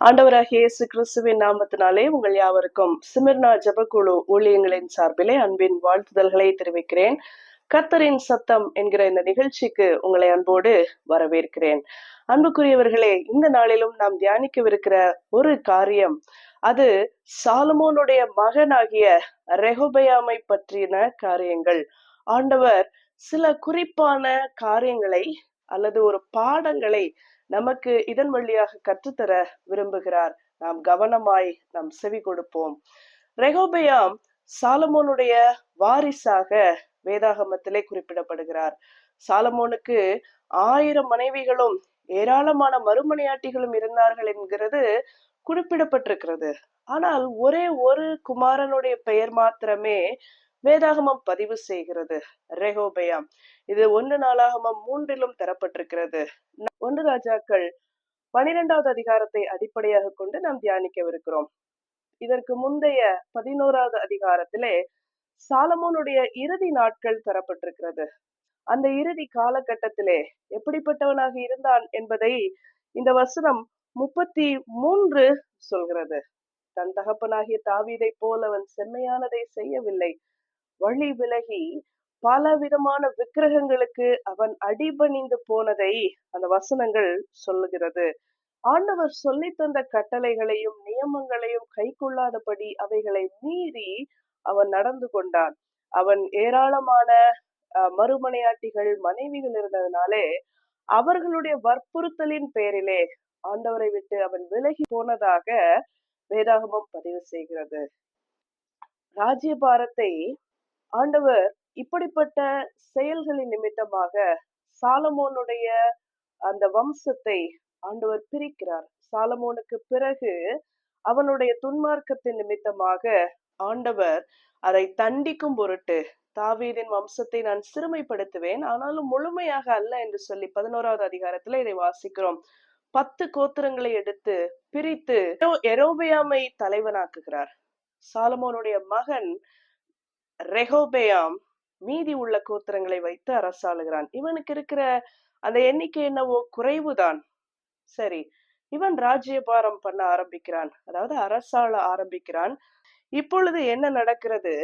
ஆண்டவராகிய இயேசு கிறிஸ்துவின் நாமத்தினாலே உங்கள் யாவருக்கும் சிமிர்னா ஜெபக்குழு ஊழியங்களின் சார்பிலே அன்பின் வாழ்த்துதல்களை தெரிவிக்கிறேன். கர்த்தரின் சத்தம் என்கிற இந்த நிகழ்ச்சிக்கு உங்களை அன்போடு வரவேற்கிறேன். அன்புக்குரியவர்களே, இந்த நாளிலும் நாம் தியானிக்கவிருக்கிற ஒரு காரியம், அது சாலமோனுடைய மகனாகிய ரெகொபெயாமை பற்றின காரியங்கள். ஆண்டவர் சில குறிப்பான காரியங்களை அல்லது ஒரு பாடங்களை நமக்கு இதன் வழியாக கற்றுத்தர விரும்புகிறார். நாம் கவனமாய் நாம் செவி கொடுப்போம். ரெகொபெயாம் சாலமோனுடைய வாரிசாக வேதாகமத்திலே குறிப்பிடப்படுகிறார். சாலமோனுக்கு 1000 மனைவிகளும் ஏராளமான மறுமனையாட்டிகளும் இருந்தார்கள் என்கிறது குறிப்பிடப்பட்டிருக்கிறது. ஆனால் ஒரே ஒரு குமாரனுடைய பெயர் மாத்திரமே வேதாகமம் பதிவு செய்கிறது, ரெகொபெயாம். இது 1 நாளாகமம் 3 தரப்பட்டிருக்கிறது. 1 ராஜாக்கள் 12வது அதிகாரத்தை அடிப்படையாக கொண்டு நாம் தியானிக்கவிருக்கிறோம். இதற்கு முந்தைய 11வது அதிகாரத்திலே சாலமோனுடைய இறுதி நாட்கள் தரப்பட்டிருக்கிறது. அந்த இறுதி காலகட்டத்திலே எப்படிப்பட்டவனாக இருந்தான் என்பதை இந்த வசனம் 33 சொல்கிறது. தன் தகப்பனாகிய தாவீதை போல் அவன் செம்மையானதை செய்யவில்லை, வழி விலகி பல விதமான விக்கிரகங்களுக்கு அவன் அடிபணிந்து போனதை அந்த வசனங்கள் சொல்லுகிறது. ஆண்டவர் சொல்லி தந்த கட்டளைகளையும் நியமங்களையும் கை கொள்ளாதபடி அவைகளை மீறி அவன் நடந்து கொண்டான். அவன் ஏராளமான மறுமனையாட்டிகள் மனைவிகள் இருந்ததுனாலே அவர்களுடைய வற்புறுத்தலின் பேரிலே ஆண்டவரை விட்டு அவன் விலகி போனதாக வேதாகமம் பதிவு செய்கிறது. ராஜ்யபாரத்தை ஆண்டவர் இப்படிப்பட்ட செயல்களின் நிமித்தமாக சாலமோனுடைய அந்த வம்சத்தை ஆண்டவர் பிரிக்கிறார். சாலமோனுக்கு பிறகு அவனுடைய துன்மார்க்கத்தின் நிமித்தமாக ஆண்டவர் அதை தண்டிக்கும் பொருட்டு தாவீதின் வம்சத்தை நான் சிறுமைப்படுத்துவேன், ஆனாலும் முழுமையாக அல்ல என்று சொல்லி 11வது அதிகாரத்துல இதை வாசிக்கிறோம். 10 கோத்திரங்களை எடுத்து பிரித்து யெரொபெயாமை தலைவனாக்குகிறார். சாலமோனுடைய மகன் ரெகொபெயாம் மீதி உள்ள கோத்திரங்களை வைத்து அரசாளுகிறான். இவனுக்கு இருக்கிற அந்த எண்ணிக்கை என்னவோ குறைவுதான். சரி, இவன் ராஜ்யபாரம் பண்ண ஆரம்பிக்கிறான், அதாவது அரசாள ஆரம்பிக்கிறான். இப்பொழுது என்ன நடக்கிறது?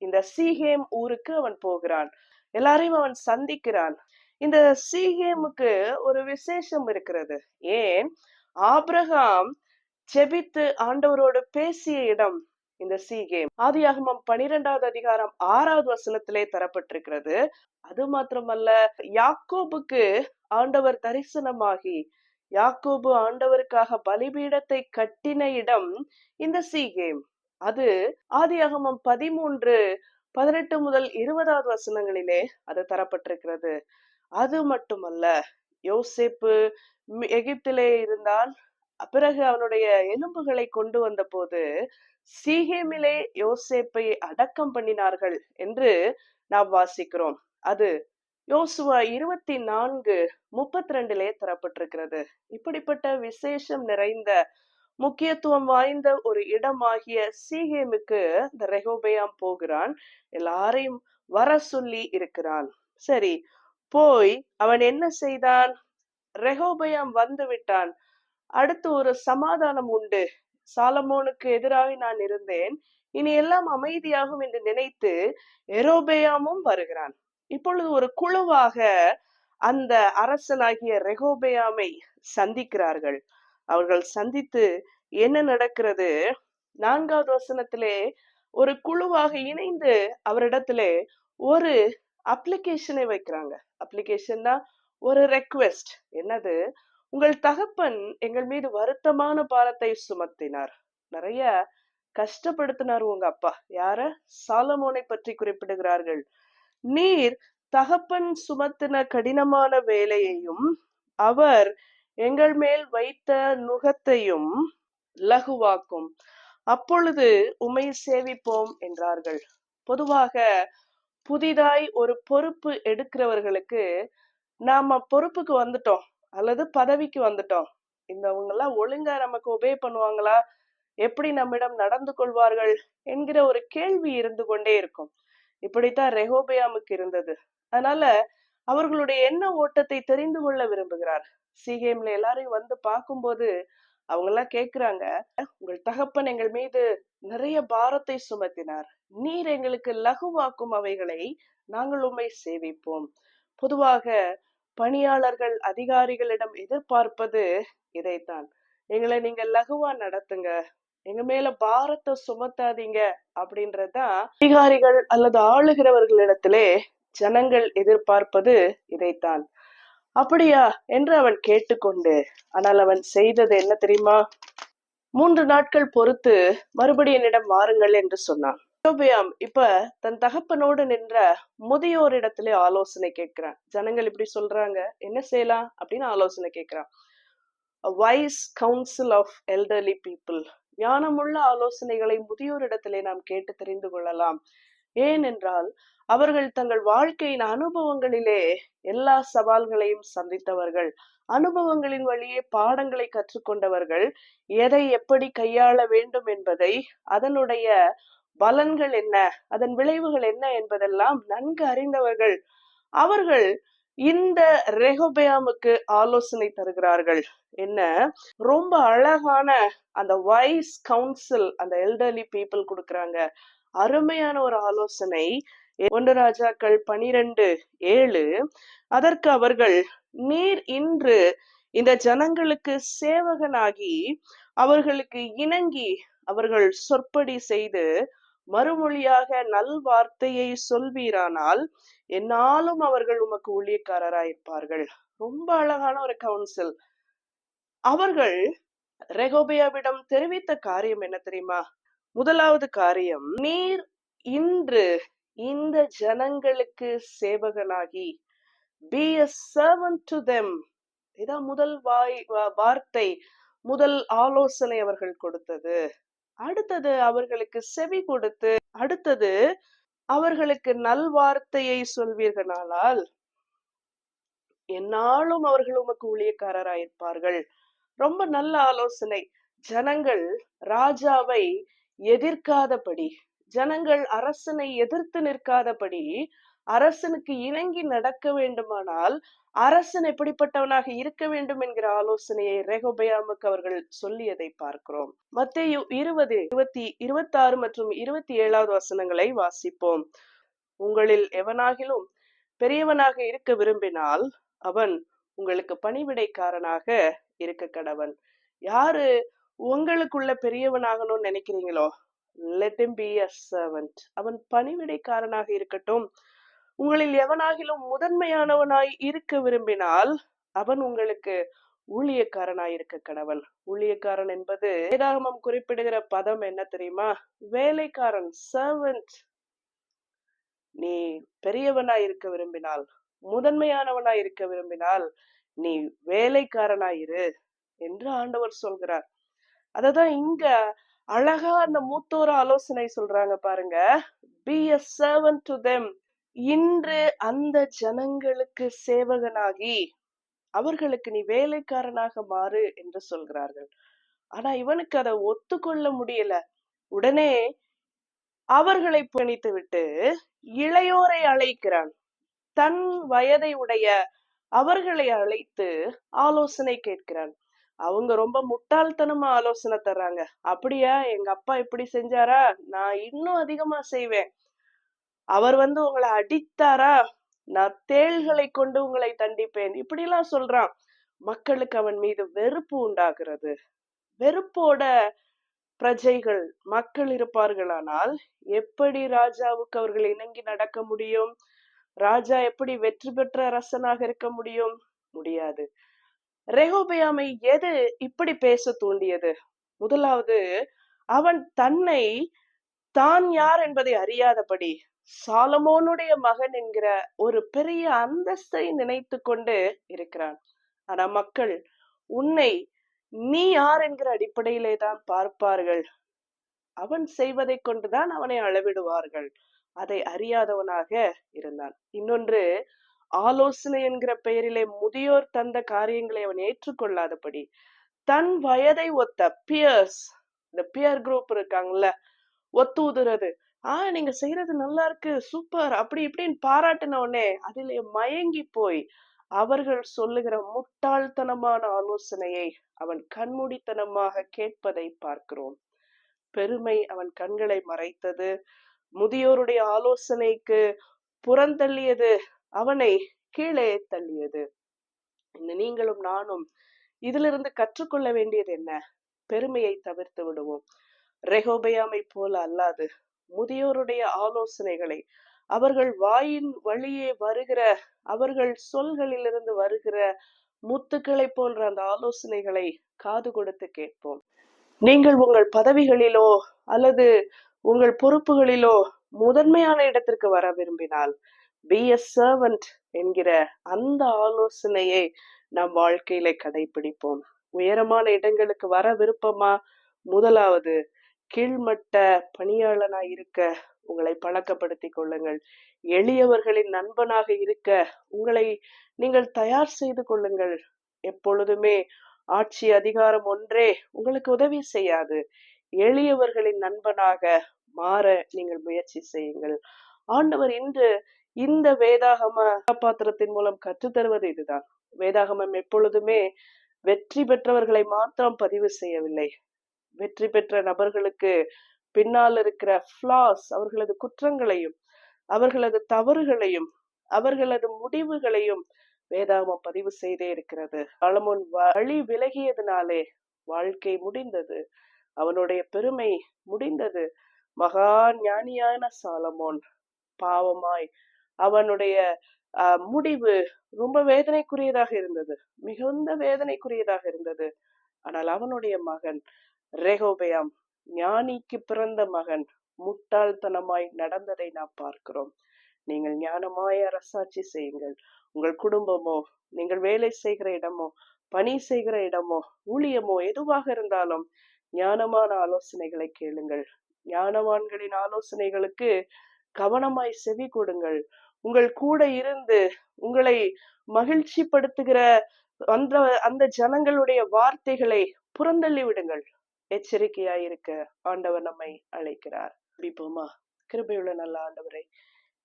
இந்த சீகேம் ஊருக்கு அவன் போகிறான். எல்லாரையும் அவன் சந்திக்கிறான். இந்த சீகேமுக்கு ஒரு விசேஷம் இருக்கிறது. ஏன்? ஆபிரகாம் ஜெபித்து ஆண்டவரோடு பேசிய இடம் இந்த சீகேம். ஆதியாகமம் 12வது அதிகாரம் 6வது வசனத்திலே தரப்பட்டிருக்கிறது. அது மாத்திரமல்ல, யாக்கோபுக்கு ஆண்டவர் தரிசனமாகி யாக்கோபு ஆண்டவருக்காக பலிபீடத்தை கட்டின இடம் இந்த சீகேம். அது ஆதியாகமம் 13:18 முதல் 20வது வசனங்களிலே அது தரப்பட்டிருக்கிறது. அது மட்டுமல்ல, யோசேப்பு எகிப்திலே இருந்தான். பிறகு அவனுடைய எலும்புகளை கொண்டு வந்த போது சீகேமிலே யோசேப்பை அடக்கம் பண்ணினார்கள் என்று நாம் வாசிக்கிறோம். அது யோசுவா 24:32 தரப்பட்டிருக்கிறது. இப்படிப்பட்ட விசேஷம் நிறைந்த முக்கியத்துவம் வாய்ந்த ஒரு இடமாகிய சீகேமுக்கு இந்த ரெகொபெயாம் போகிறான். எல்லாரையும் வர சொல்லி இருக்கிறான். சரி, போய் அவன் என்ன செய்தான்? ரெகொபெயாம் வந்து விட்டான். அடுத்து ஒரு சமாதானம் உண்டு. சாலமோனுக்கு எதிராக நான் இருந்தேன், இனி எல்லாம் அமைதியாகும் என்று நினைத்து யெரொபெயாமும் வருகிறான். இப்பொழுது ஒரு குழுவாக அந்த அரசனாகிய ரெகொபெயாமை சந்திக்கிறார்கள். அவர்கள் சந்தித்து என்ன நடக்கிறது? 4வது வசனத்திலே ஒரு குழுவாக இணைந்து அவரிடத்திலே ஒரு அப்ளிகேஷனை வைக்கிறாங்க. அப்ளிகேஷன்னா ஒரு ரெக்வெஸ்ட். என்னது? உங்கள் தகப்பன் எங்கள் மீது வருத்தமான பாரத்தை சுமத்தினார், நிறைய கஷ்டப்படுத்தினார் உங்க அப்பா. யார? சாலமோனை பற்றி குறிப்பிடுகிறார்கள். நீர் தகப்பன் சுமத்தின கடினமான வேலையையும் அவர் எங்கள் மேல் வைத்த நுகத்தையும் லகுவாக்கும், அப்பொழுது உம்மை சேவிப்போம் என்றார்கள். பொதுவாக புதிதாய் ஒரு பொறுப்பு எடுக்கிறவர்களுக்கு, நாம பொறுப்புக்கு வந்துட்டோம் அல்லது பதவிக்கு வந்துட்டோம், இந்தவங்க எல்லாம் ஒழுங்கா நமக்கு ஒபே பண்ணுவாங்களா, எப்படி நம்மிடம் நடந்து கொள்வார்கள் என்கிற ஒரு கேள்வி இருந்து கொண்டே இருக்கும். இப்படித்தான் ரெகொபெயாமுக்கு இருந்தது. அதனால அவர்களுடைய எண்ண ஓட்டத்தை தெரிந்து கொள்ள விரும்புகிறார். சீகேம்ல எல்லாரையும் வந்து பார்க்கும்போது அவங்க எல்லாம் கேக்குறாங்க, உங்கள் தகப்பன் எங்கள் மீது நிறைய பாரத்தை சுமத்தினார். நீர் எங்களுக்கு லகுவாக்கும் அவைகளை நாங்கள் உம்மை சேவிப்போம். பொதுவாக பணியாளர்கள் அதிகாரிகளிடம் எதிர்பார்ப்பது இதைத்தான். எங்களை நீங்க லகுவா நடத்துங்க, எங்க மேல பாரத்தை சுமத்தாதீங்க அப்படின்றதுதான் அதிகாரிகள் அல்லது ஆளுகிறவர்களிடத்திலே ஜனங்கள் எதிர்பார்ப்பது இதைத்தான். அப்படியா என்று அவன் கேட்டுக்கொண்டு, ஆனால் அவன் செய்தது என்ன தெரியுமா? 3 நாட்கள் பொறுத்து மறுபடியும் என்னிடம் வாருங்கள் என்று சொன்னான். யோபேயாம் இப்ப தன் தகப்பனோடு நின்ற முதியோரிடத்திலே ஆலோசனை கேட்கிறான். ஜனங்கள் இப்படி சொல்றாங்க, என்ன செய்யலாம் அப்படின்னு ஆலோசனை கேட்கிறான். A wise counsel of elderly people. ஞானமுள்ள ஆலோசனைகளை முதியோரிடத்திலே நாம் கேட்டு தெரிந்து கொள்ளலாம். ஏனென்றால் அவர்கள் தங்கள் வாழ்க்கையின் அனுபவங்களிலே எல்லா சவால்களையும் சந்தித்தவர்கள், அனுபவங்களின் வழியே பாடங்களை கற்றுக்கொண்டவர்கள், எதை எப்படி கையாள வேண்டும் என்பதை, அதனுடைய பலன்கள் என்ன, அதன் விளைவுகள் என்ன என்பதெல்லாம் நன்கு அறிந்தவர்கள். அவர்கள் இந்த ரெகொபெயாமுக்கு ஆலோசனை தருகிறார்கள். என்ன ரொம்ப அழகான அந்த வைஸ் கவுன்சில் அந்த எல்டர்லி பீப்புள் கொடுக்கறாங்க. அருமையான ஒரு ஆலோசனை. 1 ராஜாக்கள் 12:7. அதற்கு அவர்கள், நீர் இன்று இந்த ஜனங்களுக்கு சேவகனாகி அவர்களுக்கு இணங்கி அவர்கள் சொற்படி செய்து மறுமொழியாக நல்வார்த்தையை சொல்வீரானால் என்னாலும் அவர்கள் உமக்கு ஊழியக்காரராயிருப்பார்கள். ரொம்ப அழகான ஒரு கவுன்சில். அவர்கள் ரெகொபெயாவிடம் தெரிவித்த காரியம் என்ன தெரியுமா? முதலாவது காரியம், நீர் இன்று இந்த ஜனங்களுக்கு சேவகனாகி, be a servant to them. இதான் முதல் வார்த்தை, முதல் ஆலோசனை அவர்கள் கொடுத்தது. அடுத்தது அவர்களுக்கு செவி கொடுத்து, அடுத்தது அவர்களுக்கு நல்வார்த்தையை சொல்வீர்களானால் என்னாலும் அவர்கள் உமக்கு ஊழியக்காரராயிருப்பார்கள். ரொம்ப நல்ல ஆலோசனை. ஜனங்கள் ராஜாவை எதிர்க்காதபடி, ஜனங்கள் அரசனை எதிர்த்து நிற்காதபடி, அரசனுக்கு இணங்கி நடக்க வேண்டுமானால் அரசன் எப்படிப்பட்டவனாக இருக்க வேண்டும் என்கிற ஆலோசனையை ரெகொபெயாமுக்கு அவர்கள் சொல்லியதை பார்க்கிறோம். மத்தேயு 20:26 மற்றும் 27 வசனங்களை வாசிப்போம். உங்களில் எவனாகிலும் பெரியவனாக இருக்க விரும்பினால் அவன் உங்களுக்கு பணிவிடைக்காரனாக இருக்க கடவன். யாரு உங்களுக்குள்ள பெரியவனாகணும்னு நினைக்கிறீங்களோ, let him be a servant. அவன் பணிவிடைக்காரனாக இருக்கட்டும். உங்களில் எவனாகிலும் முதன்மையானவனாய் இருக்க விரும்பினால் அவன் உங்களுக்கு ஊழியக்காரனாய் இருக்க கடவன். ஊழியக்காரன் என்பது வேதாகமம் குறிப்பிடுகிற பதம் என்ன தெரியுமா? வேலைக்காரன், சர்வெண்ட். நீ பெரியவனாய் இருக்க விரும்பினால், முதன்மையானவனாய் இருக்க விரும்பினால் நீ வேலைக்காரனாயிரு என்று ஆண்டவர் சொல்கிறார். அததான் இங்க அழகா அந்த மூத்தோர ஆலோசனை சொல்றாங்க பாருங்க. be a servant to them. இன்று அந்த ஜனங்களுக்கு சேவகனாகி அவர்களுக்கு நீ வேலைக்காரனாக மாறு என்று சொல்கிறார்கள். ஆனா இவனுக்கு அதை ஒத்துக்கொள்ள முடியல. உடனே அவர்களை பணித்து விட்டு இளையோரை அழைக்கிறான். தன் வயதை உடைய அவர்களை அழைத்து ஆலோசனை கேட்கிறான். அவங்க ரொம்ப முட்டாள்தனமா ஆலோசனை தர்றாங்க. அப்படியா, எங்க அப்பா இப்படி செஞ்சாரா, நான் இன்னும் அதிகமா செய்வேன். அவர் உங்களை அடித்தாரா, நான் தேள்களை கொண்டு உங்களை தண்டிப்பேன், இப்படி எல்லாம் சொல்றான். மக்களுக்கு அவன் மீது வெறுப்பு உண்டாகிறது. வெறுப்போட பிரஜைகள் மக்கள் இருப்பார்களானால் எப்படி ராஜாவுக்கு அவர்கள் இணங்கி நடக்க முடியும்? ராஜா எப்படி வெற்றி பெற்ற அரசனாக இருக்க முடியும்? முடியாது. ரெகொபெயாமை எது இப்படி பேச தூண்டியது? முதலாவது, அவன் தன்னை தான் யார் என்பதை அறியாதபடி சாலமோனுடைய மகன் என்கிற ஒரு பெரிய அந்தஸ்தை நினைத்து கொண்டு இருக்கிறான். ஆனா மக்கள் உன்னை நீ யார் என்கிற அடிப்படையிலே தான் பார்ப்பார்கள். அவன் செய்வதை கொண்டுதான் அவனை அளவிடுவார்கள். அதை அறியாதவனாக இருந்தான். இன்னொன்று, ஆலோசனை என்கிற பெயரிலே முதியோர் தந்த காரியங்களை அவன் ஏற்றுக்கொள்ளாதபடி தன் வயதை ஒத்த பியர்ஸ், இந்த பியர் குரூப் இருக்காங்கல்ல, ஒத்துதுறது, நீங்க செய்யறது நல்லா இருக்கு, சூப்பர், அப்படி இப்படின்னு பாராட்டின உடனே அதிலே மயங்கி போய் அவர்கள் சொல்லுகிற முட்டாள்தனமான ஆலோசனையை அவன் கண்மூடித்தனமாக கேட்பதை பார்க்கிறோம். பெருமை அவன் கண்களை மறைத்தது. முதியோருடைய ஆலோசனைக்கு புறந்தள்ளியது அவனை கீழே தள்ளியது. நீங்களும் நானும் இதிலிருந்து கற்றுக்கொள்ள வேண்டியது என்ன? பெருமையை தவிர்த்து விடுவோம். ரெகோபெயாமை போல அல்லாது முதியோருடைய ஆலோசனைகளை, அவர்கள் வாயின் வழியே வருகிற, அவர்கள் சொல்களிலிருந்து வருகிற முத்துக்களை போன்ற அந்த ஆலோசனைகளை காது கொடுத்து கேட்போம். நீங்கள் உங்கள் பதவிகளிலோ அல்லது உங்கள் பொறுப்புகளிலோ முதன்மையான இடத்திற்கு வர விரும்பினால் பி எ சர்வன்ட் என்கிற அந்த ஆலோசனையை நம் வாழ்க்கையில கடைபிடிப்போம். உயரமான இடங்களுக்கு வர விருப்பமா? முதலாவது கீழ்மட்ட பணியாளனா இருக்க உங்களை பழக்கப்படுத்திக் கொள்ளுங்கள். எளியவர்களின் நண்பனாக இருக்க உங்களை நீங்கள் தயார் செய்து கொள்ளுங்கள். எப்பொழுதுமே ஆட்சி அதிகாரம் ஒன்றே உங்களுக்கு உதவி செய்யாது. எளியவர்களின் நண்பனாக மாற நீங்கள் முயற்சி செய்யுங்கள். ஆண்டவர் இன்று இந்த வேதாகம கதாபாத்திரத்தின் மூலம் கற்றுத்தருவது இதுதான். வேதாகமம் எப்பொழுதுமே வெற்றி பெற்றவர்களை மாத்திரம் பதிவு செய்யவில்லை. வெற்றி பெற்ற நபர்களுக்கு பின்னால் இருக்கிற ஃபிளாஸ், அவர்களது குற்றங்களையும் அவர்களது தவறுகளையும் அவர்களது முடிவுகளையும் வேதாகமம் பதிவு செய்தே இருக்கிறது. சாலமோன் வழி விலகியதுனாலே வாழ்க்கை முடிந்தது. அவனுடைய பெருமை முடிந்தது. மகா ஞானியான சாலமோன் பாவமாய் அவனுடைய முடிவு ரொம்ப வேதனைக்குரியதாக இருந்தது. மிகுந்த வேதனைக்குரியதாக இருந்தது. ஆனால் அவனுடைய மகன் ரெகோபெயாம், ஞானிக்கு பிறந்த மகன், முட்டாள்தனமாய் நடந்ததை நாம் பார்க்கிறோம். நீங்கள் ஞானமாய் அரசாட்சி செய்யுங்கள். உங்கள் குடும்பமோ, நீங்கள் வேலை செய்கிற இடமோ, பணி செய்கிற இடமோ, ஊழியமோ எதுவாக இருந்தாலும் ஞானமான ஆலோசனைகளை கேளுங்கள். ஞானவான்களின் ஆலோசனைகளுக்கு கவனமாய் செவி கொடுங்கள். உங்கள் கூட இருந்து உங்களை மகிழ்ச்சி படுத்துகிற அந்த அந்த ஜனங்களுடைய வார்த்தைகளை புறந்தள்ளி விடுங்கள். எச்சரிக்கையாயிருக்க ஆண்டவர் நம்மை அழைக்கிறார். பிடிப்போமா? கிருபையுள்ள நல்ல ஆண்டவரை,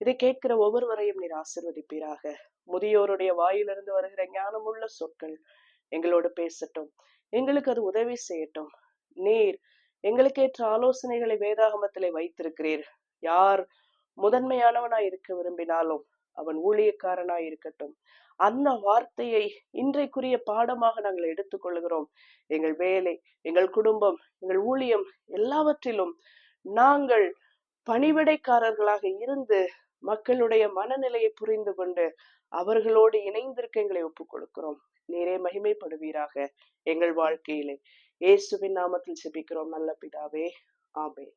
இதை கேட்கிற ஒவ்வொருவரையும் நீர் ஆசீர்வதிப்பீராக. முதியோருடைய வாயிலிருந்து வருகிற ஞானமுள்ள சொற்கள் எங்களோடு பேசட்டும். எங்களுக்கு அது உதவி செய்யட்டும். நீர் எங்களுக்கேற்ற ஆலோசனைகளை வேதாகமத்திலே வைத்திருக்கிறீர். யார் முதன்மையானவனாய் இருக்க விரும்பினாலும் அவன் ஊழியக்காரனாய் இருக்கட்டும். அந்த வார்த்தையை இன்றைக்குரிய பாடமாக நாங்கள் எடுத்துக்கொள்கிறோம். எங்கள் வேலை, எங்கள் குடும்பம், எங்கள் ஊழியம் எல்லாவற்றிலும் நாங்கள் பணிவிடைக்காரர்களாக இருந்து மக்களுடைய மனநிலையை புரிந்து கொண்டு அவர்களோடு இணைந்திருக்க எங்களை ஒப்புக் கொடுக்கிறோம். நீரே மகிமைப்படுவீராக எங்கள் வாழ்க்கையிலே. இயேசுவின் நாமத்தில் ஜெபிக்கிறோம் நல்ல பிதாவே. ஆமென்.